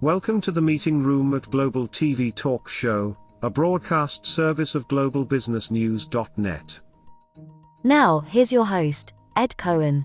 Welcome to the meeting room at Global TV Talk Show, a broadcast service of globalbusinessnews.net. Now, here's your host, Ed Cohen.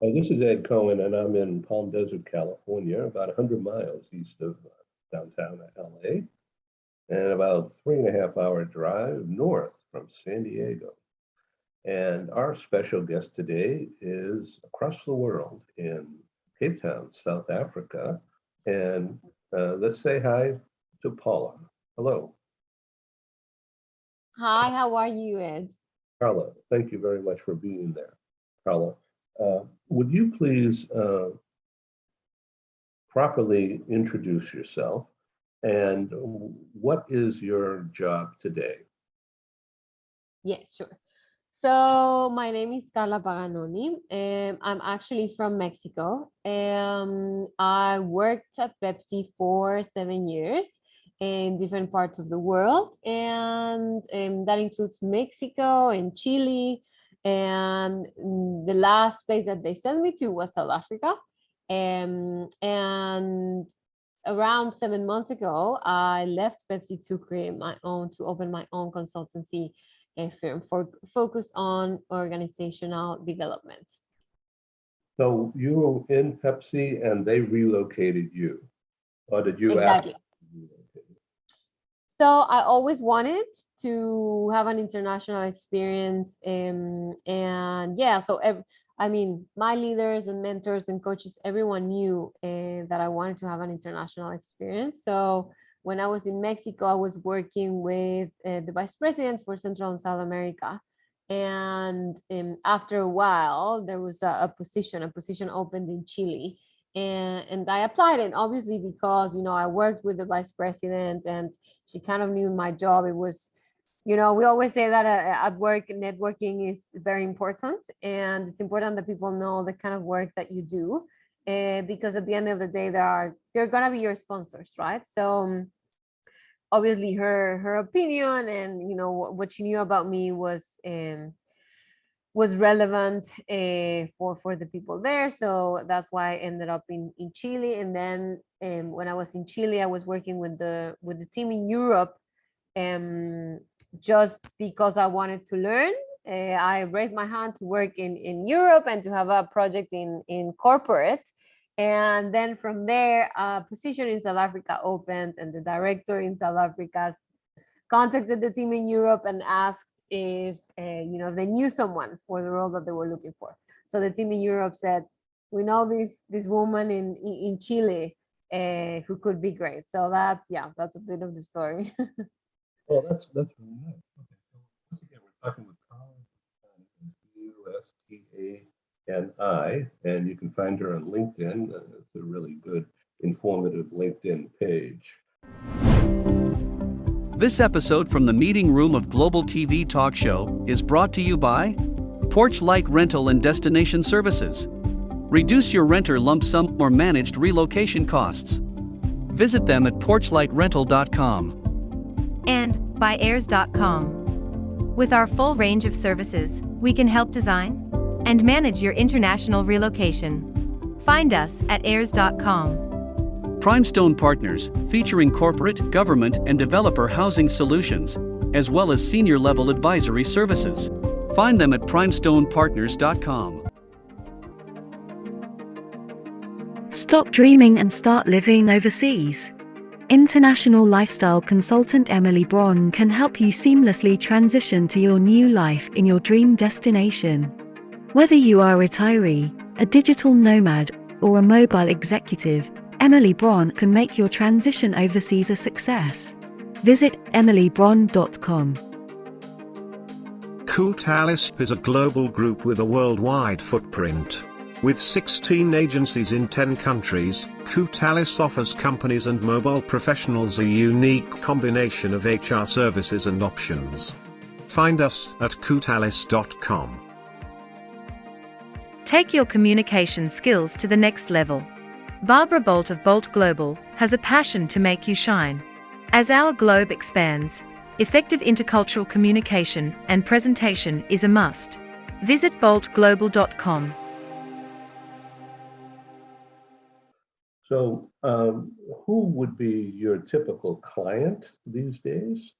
This is Ed Cohen, and I'm in Palm Desert, California, about 100 miles east of downtown LA, and about 3.5-hour drive north from San Diego. And our special guest today is across the world in Cape Town, South Africa. And let's say hi to Paula. Hello. Hi, how are you, Ed? Carla, thank you very much for being there. Carla, would you please properly introduce yourself, and what is your job today? Yes, sure. So my name is Carla Paganoni. I'm actually from Mexico. I worked at Pepsi for 7 years in different parts of the world, and that includes Mexico and Chile. And the last place that they sent me to was South Africa. And around 7 months ago, I left Pepsi to open my own consultancy firm focused on organizational development. So you were in Pepsi and they relocated you, or did you? Exactly. So I always wanted to have an international experience, and yeah, so my leaders and mentors and coaches, everyone knew that I wanted to have an international experience. So when I was in Mexico, I was working with the vice president for Central and South America. And after a while, there was a position opened in Chile. And I applied it, obviously, because, I worked with the vice president and she kind of knew my job. It was, we always say that at work, networking is very important. And it's important that people know the kind of work that you do. Because at the end of the day, they're going to be your sponsors, right? So obviously her opinion and, what she knew about me was relevant for the people there. So that's why I ended up in Chile. And then when I was in Chile, I was working with the team in Europe, just because I wanted to learn. I raised my hand to work in Europe and to have a project in corporate. And then from there, a position in South Africa opened, and the director in South Africa contacted the team in Europe and asked if they knew someone for the role that they were looking for. So the team in Europe said, we know this woman in Chile who could be great. So that's a bit of the story. Well, that's really nice. Okay, so once again, we're talking with Carla, Ustani, and you can find her on LinkedIn. It's a really good, informative LinkedIn page. This episode from the meeting room of Global TV Talk Show is brought to you by Porch Light Rental and Destination Services. Reduce your renter lump sum or managed relocation costs. Visit them at porchlightrental.com. And by airs.com. With our full range of services, we can help design and manage your international relocation. Find us at airs.com. Primestone Partners, featuring corporate, government, and developer housing solutions, as well as senior-level advisory services. Find them at primestonepartners.com. Stop dreaming and start living overseas. International lifestyle consultant Emily Braun can help you seamlessly transition to your new life in your dream destination. Whether you are a retiree, a digital nomad, or a mobile executive, Emily Braun can make your transition overseas a success. Visit emilybraun.com. Coutalis is a global group with a worldwide footprint. With 16 agencies in 10 countries, Coutalis offers companies and mobile professionals a unique combination of HR services and options. Find us at coutalis.com. Take your communication skills to the next level. Barbara Bolt of Bolt Global has a passion to make you shine. As our globe expands, effective intercultural communication and presentation is a must. Visit boltglobal.com. So, who would be your typical client these days?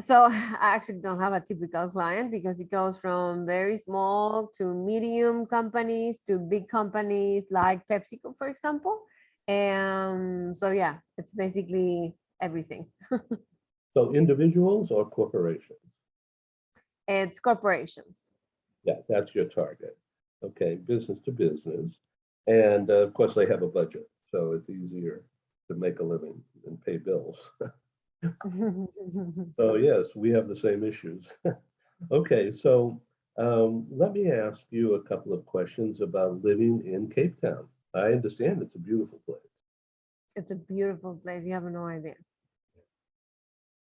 So I actually don't have a typical client because it goes from very small to medium companies to big companies like PepsiCo, for example. So yeah, it's basically everything. So individuals or corporations? It's corporations. Yeah, that's your target. Okay, business to business. And of course, they have a budget, so it's easier to make a living and pay bills. So yes, we have the same issues. Okay, so let me ask you a couple of questions about living in Cape Town. I understand it's a beautiful place. It's a beautiful place. You have no idea.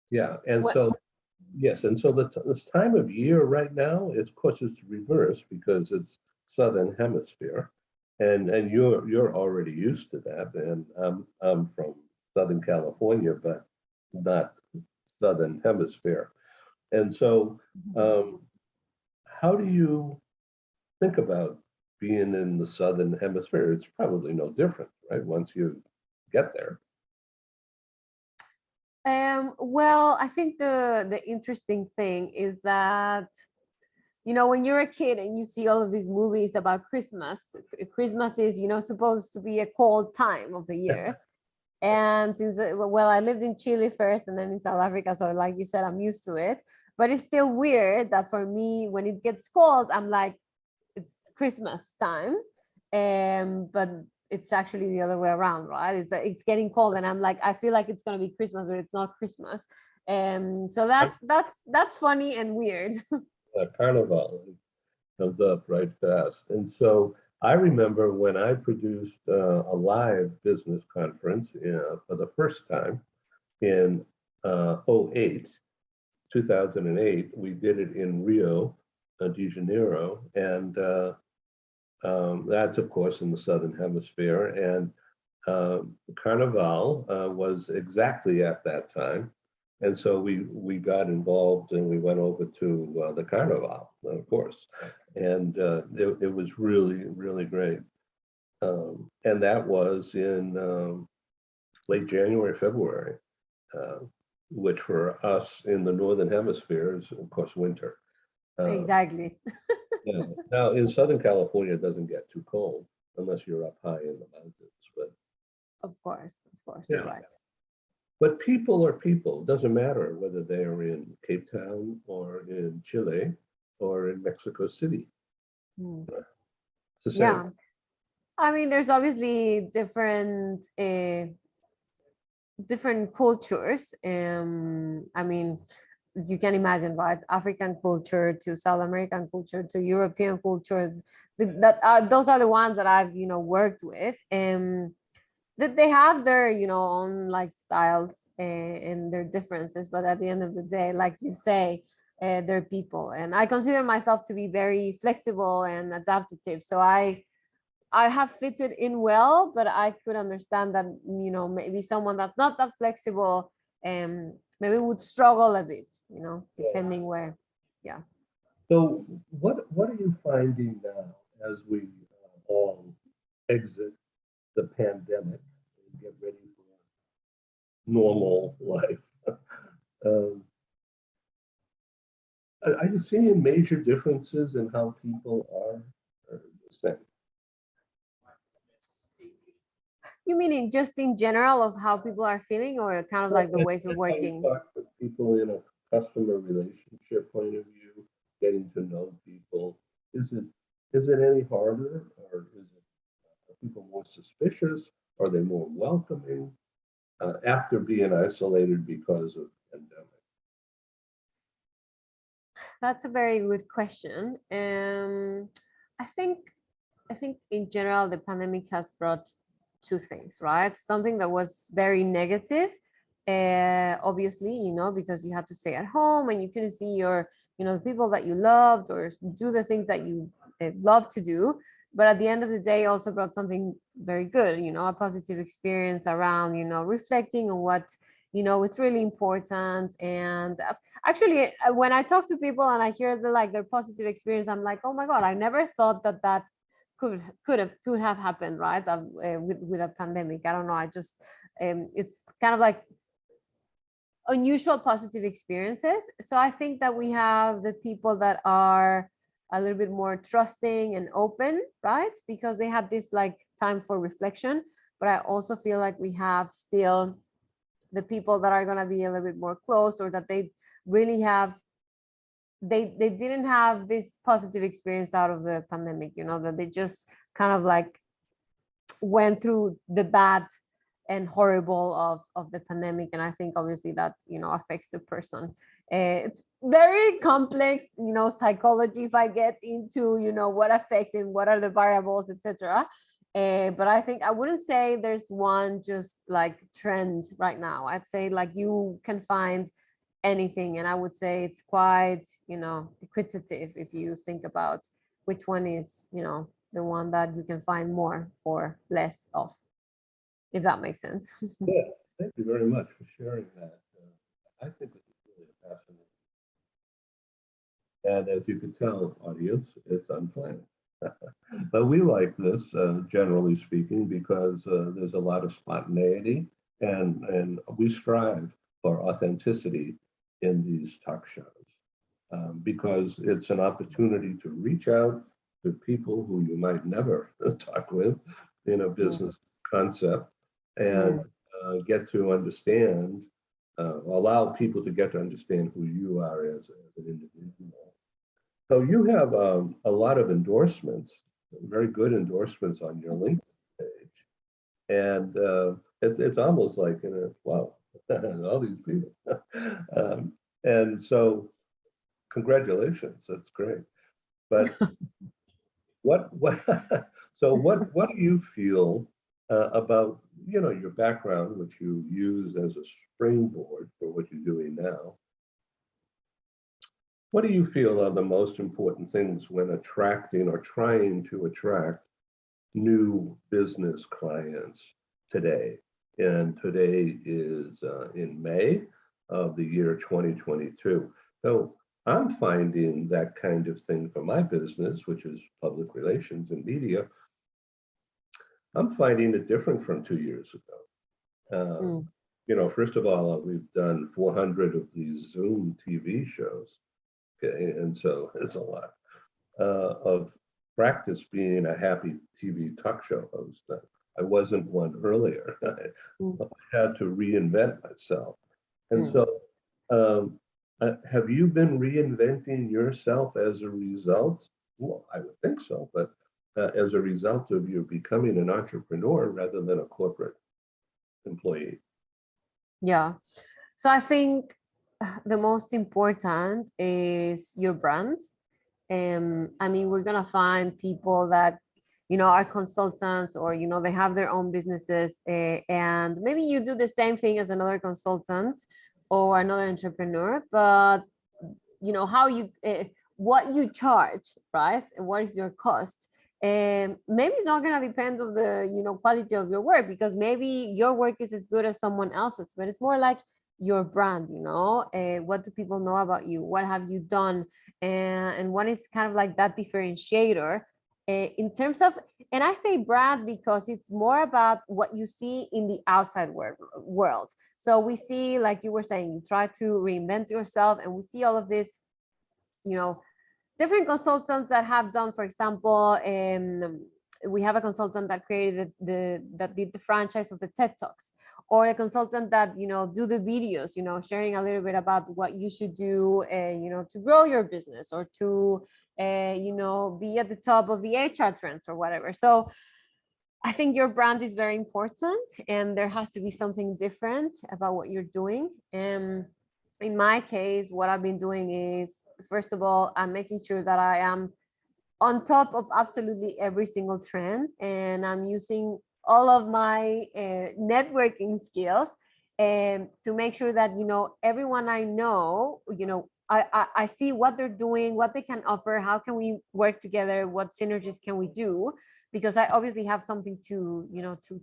Yeah, and What? so yes, and so this time of year right now, it's, of course, it's reversed because it's Southern Hemisphere, and you're already used to that, and I'm from Southern California, but not Southern Hemisphere. And so, how do you think about being in the Southern Hemisphere? It's probably no different, right? Once you get there. Well, I think the interesting thing is that, you know, when you're a kid and you see all of these movies about Christmas, Christmas is, you know, supposed to be a cold time of the year. And since, well, I lived in Chile first and then in South Africa. So like you said, I'm used to it, but it's still weird that for me, when it gets cold, I'm like, it's Christmas time. But it's actually the other way around, right? It's getting cold and I'm like, I feel like it's going to be Christmas, but it's not Christmas. So that's funny and weird. Carnival comes up right fast. And so I remember when I produced a live business conference for the first time in 08, 2008. We did it in Rio de Janeiro. And that's, of course, in the Southern Hemisphere. And Carnival was exactly at that time. And so we got involved and we went over to the Carnival, of course. And it was really, really great. And that was in late January, February, uh, which for us in the Northern Hemisphere is, of course, winter. Exactly. Yeah. Now, in Southern California, it doesn't get too cold unless you're up high in the mountains. But Of course, yeah, you're right. but people are people. It doesn't matter whether they are in Cape Town or in Chile or in Mexico City. Hmm. It's the same. Yeah. I mean, there's obviously different cultures. I mean, you can imagine, right? African culture to South American culture to European culture. Those are the ones that I've, you know, worked with. That they have their, you know, own like styles and their differences, but at the end of the day, like you say, they're people, and I consider myself to be very flexible and adaptive. So I have fitted in well, but I could understand that, you know, maybe someone that's not that flexible maybe would struggle a bit, you know, depending where. Yeah. So what are you finding now as we all exit the pandemic and get ready for normal life? Um, are you seeing major differences in how people are the same? You mean in just in general of how people are feeling, or kind of like the ways of And how you working? talk with people in a customer relationship point of view, getting to know people. Is it any harder, or are people more suspicious? Are they more welcoming after being isolated because of pandemic? That's a very good question. I think I think in general the pandemic has brought two things, right? Something that was very negative, obviously, you know, because you had to stay at home and you couldn't see your, you know, the people that you loved or do the things that you love to do. But at the end of the day, also brought something very good, you know, a positive experience around, you know, reflecting on what, it's really important. And actually, when I talk to people and I hear their positive experience, I'm like, oh my God, I never thought that could have happened, right? With a pandemic. I don't know. I just it's kind of like unusual positive experiences. So I think that we have the people that are a little bit more trusting and open, right? Because they had this like time for reflection. But I also feel like we have still the people that are going to be a little bit more closed, or that they really have they didn't have this positive experience out of the pandemic, that they just kind of like went through the bad and horrible of the pandemic. And I think obviously that affects the person. It's very complex, psychology, if I get into what affects and what are the variables, etc. But I think I wouldn't say there's one just like trend right now. I'd say like you can find anything, and I would say it's quite equitative if you think about which one is the one that you can find more or less of, if that makes sense. Yeah, thank you very much for sharing that. I think this is really fascinating. And as you can tell, audience, it's unplanned. But we like this, generally speaking, because there's a lot of spontaneity, and we strive for authenticity in these talk shows, because it's an opportunity to reach out to people who you might never talk with in a business concept, and get to understand, allow people to get to understand who you are as an individual. So you have a lot of endorsements, very good endorsements on your LinkedIn page, and it's almost like, wow, all these people. And so, congratulations, that's great. But what so what do you feel about your background, which you use as a springboard for what you're doing now? What do you feel are the most important things when attracting or trying to attract new business clients today? And today is in May of the year 2022. So I'm finding that kind of thing for my business, which is public relations and media. I'm finding it different from 2 years ago. First of all, we've done 400 of these Zoom TV shows. Okay, and so it's a lot of practice being a happy TV talk show host. I wasn't one earlier. I had to reinvent myself. And so have you been reinventing yourself as a result? Well, I would think so, but as a result of you becoming an entrepreneur rather than a corporate employee? Yeah. So I think the most important is your brand. I mean, we're gonna find people that are consultants, or they have their own businesses, and maybe you do the same thing as another consultant or another entrepreneur, but how you what you charge, right? And what is your cost? And maybe it's not going to depend on the quality of your work, because maybe your work is as good as someone else's, but it's more like your brand. What do people know about you? What have you done? And what is kind of like that differentiator in terms of, and I say brand because it's more about what you see in the outside world. So we see, like you were saying, you try to reinvent yourself, and we see all of this different consultants that have done, for example, we have a consultant that created that did the franchise of the TED Talks, or a consultant that do the videos, sharing a little bit about what you should do, to grow your business, or to be at the top of the HR trends or whatever. So I think your brand is very important, and there has to be something different about what you're doing. In my case, what I've been doing is, first of all, I'm making sure that I am on top of absolutely every single trend, and I'm using all of my networking skills to make sure that everyone I know I see what they're doing, what they can offer, how can we work together, what synergies can we do, because I obviously have something to,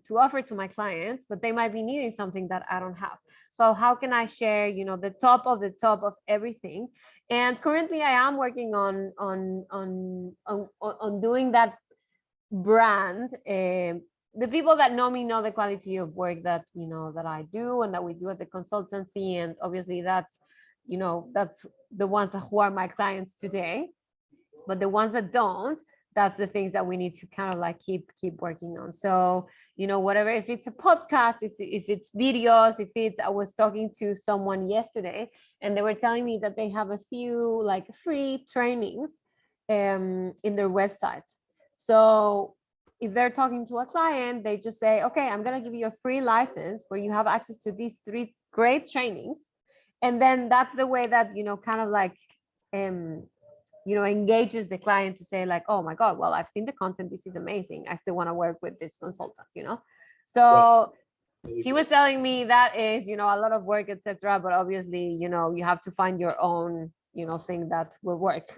to offer to my clients, but they might be needing something that I don't have. So how can I share, the top of everything? And currently I am working on doing that brand. The people that know me know the quality of work that, that I do and that we do at the consultancy. And obviously that's the ones who are my clients today. But the ones that don't, that's the things that we need to kind of like keep working on. So, whatever, if it's a podcast, if it's videos, I was talking to someone yesterday and they were telling me that they have a few like free trainings in their website. So if they're talking to a client, they just say, okay, I'm going to give you a free license where you have access to these 3 great trainings. And then that's the way that, kind of like, engages the client to say like, oh my God, well, I've seen the content. This is amazing. I still want to work with this consultant, So he was telling me that is, a lot of work, etc. But obviously, you have to find your own, thing that will work.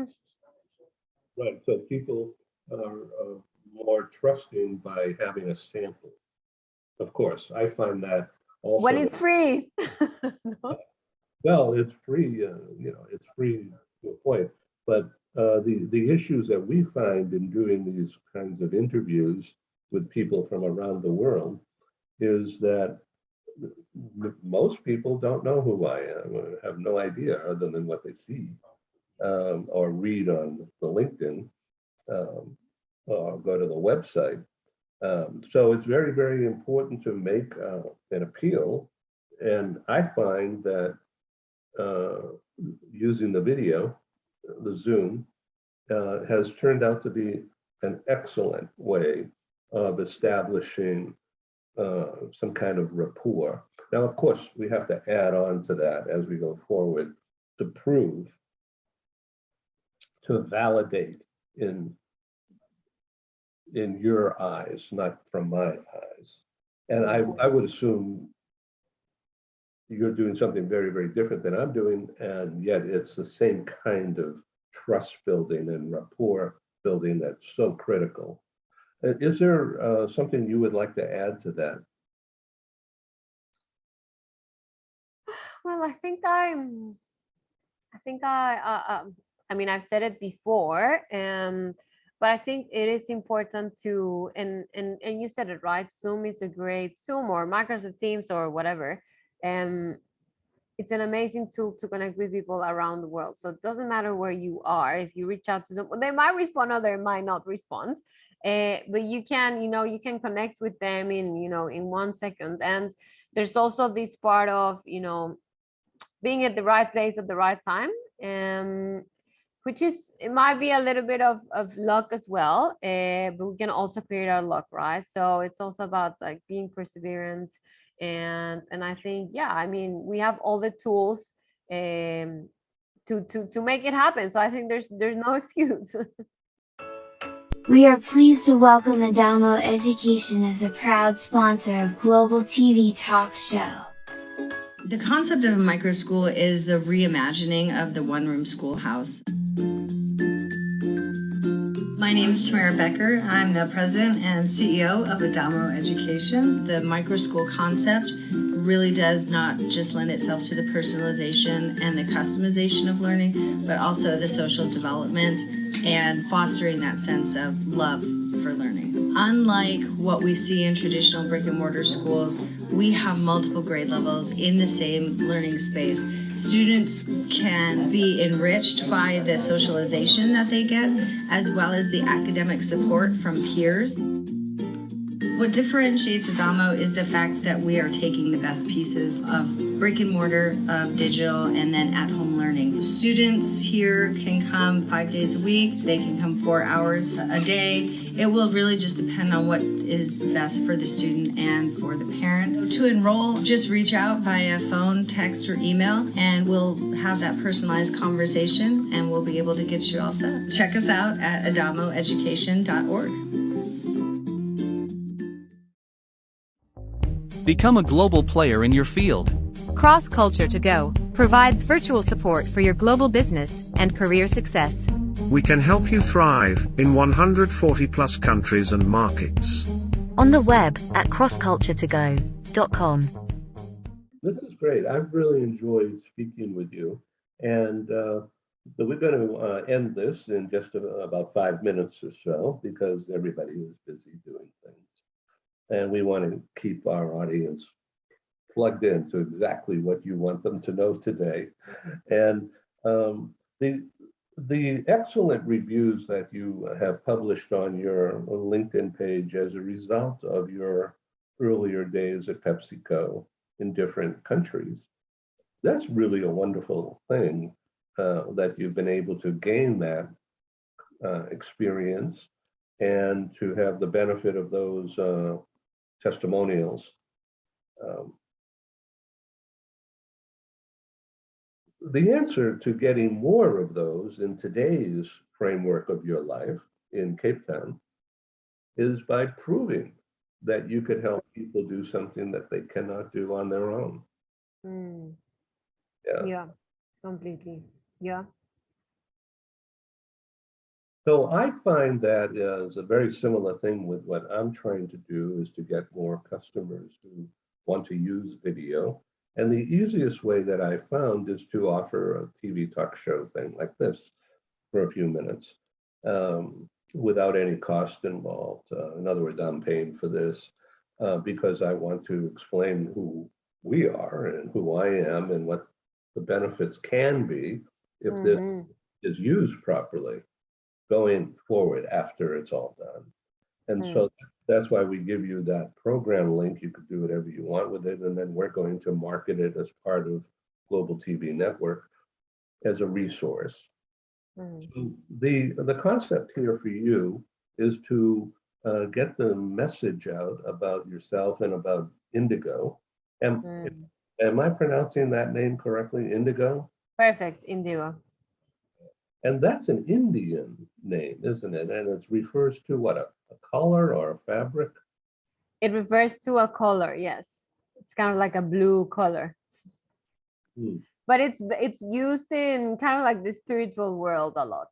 Right. So people are more trusting by having a sample. Of course, I find that also. When it's free. No? Well, it's free, it's free to a point. But the issues that we find in doing these kinds of interviews with people from around the world is that most people don't know who I am, or have no idea other than what they see or read on the LinkedIn or go to the website. So it's very, very important to make an appeal. And I find that using the video, the Zoom, has turned out to be an excellent way of establishing some kind of rapport. Now, of course, we have to add on to that as we go forward to prove, to validate in your eyes, not from my eyes. And I would assume you're doing something very, very different than I'm doing, and yet it's the same kind of trust building and rapport building that's so critical. Is there something you would like to add to that? Well, I mean, I've said it before, but I think it is important to, and you said it right, Zoom is a great, Zoom or Microsoft Teams or whatever. It's an amazing tool to connect with people around the world. So it doesn't matter where you are. If you reach out to them, they might respond or they might not respond. But you can, you can connect with them in 1 second. And there's also this part of, being at the right place at the right time, which is, it might be a little bit of luck as well, but we can also create our luck, right? So it's also about like being perseverant. And I think, yeah, I mean, we have all the tools to make it happen. So I think there's no excuse. We are pleased to welcome Adamo Education as a proud sponsor of Global TV Talk Show. The concept of a microschool is the reimagining of the one-room schoolhouse. My name is Tamara Becker. I'm the president and CEO of Adamo Education. The microschool concept really does not just lend itself to the personalization and the customization of learning, but also the social development and fostering that sense of love for learning. Unlike what we see in traditional brick and mortar schools, we have multiple grade levels in the same learning space. Students can be enriched by the socialization that they get, as well as the academic support from peers. What differentiates Adamo is the fact that we are taking the best pieces of brick and mortar, of digital, and then at-home learning. Students here can come 5 days a week. They can come 4 hours a day. It will really just depend on what is best for the student and for the parent. To enroll, just reach out via phone, text, or email, and we'll have that personalized conversation, and we'll be able to get you all set. Check us out at adamoeducation.org. Become a global player in your field. Cross culture to go. provides virtual support for your global business and career success. We can help you thrive in 140 plus countries and markets. On the web at crossculturetogo.com. This is great. I've really enjoyed speaking with you. And we're going to end this in just about 5 minutes or so because everybody is busy doing things. And we want to keep our audience plugged in to exactly what you want them to know today. And the excellent reviews that you have published on your LinkedIn page as a result of your earlier days at PepsiCo in different countries, that's really a wonderful thing that you've been able to gain that experience and to have the benefit of those testimonials. The answer to getting more of those in today's framework of your life in Cape Town is by proving that you could help people do something that they cannot do on their own. Yeah, completely. Yeah. So I find that is a very similar thing with what I'm trying to do is to get more customers who want to use video. And the easiest way that I found is to offer a TV talk show thing like this for a few minutes without any cost involved. In other words, I'm paying for this because I want to explain who we are and who I am and what the benefits can be if this is used properly going forward after it's all done. And so that's why we give you that program link. You could do whatever you want with it. And then we're going to market it as part of Global TV Network as a resource. So the concept here for you is to get the message out about yourself and about Indigo. Am I pronouncing that name correctly, Indigo? Perfect, Indigo. And that's an Indian name, isn't it? And it refers to what, a color or a fabric? It refers to a color, yes. It's kind of like a blue color. But it's used in kind of like the spiritual world a lot.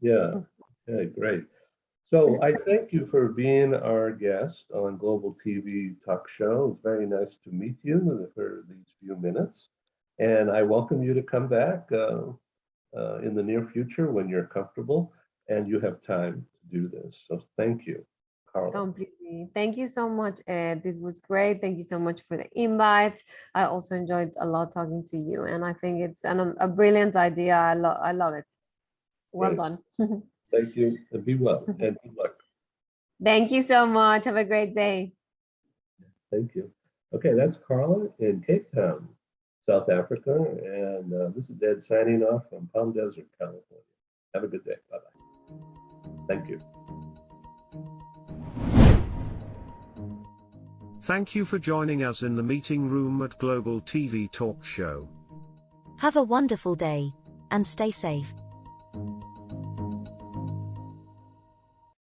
Yeah, great. So I thank you for being our guest on Global TV Talk Show. It's very nice to meet you for these few minutes. And I welcome you to come back in the near future when you're comfortable and you have time to do this. So thank you, Carla. Completely. Thank you so much, Ed. This was great. Thank you so much for the invite. I also enjoyed a lot talking to you, and I think it's a brilliant idea. I love it. Well done. Thank you, and be well, and good luck. Thank you so much. Have a great day. Thank you. Okay, that's Carla in Cape Town, South Africa, and this is Ed signing off from Palm Desert, California. Have a good day. Bye-bye. Thank you. Thank you for joining us in the meeting room at Global TV Talk Show. Have a wonderful day, and stay safe.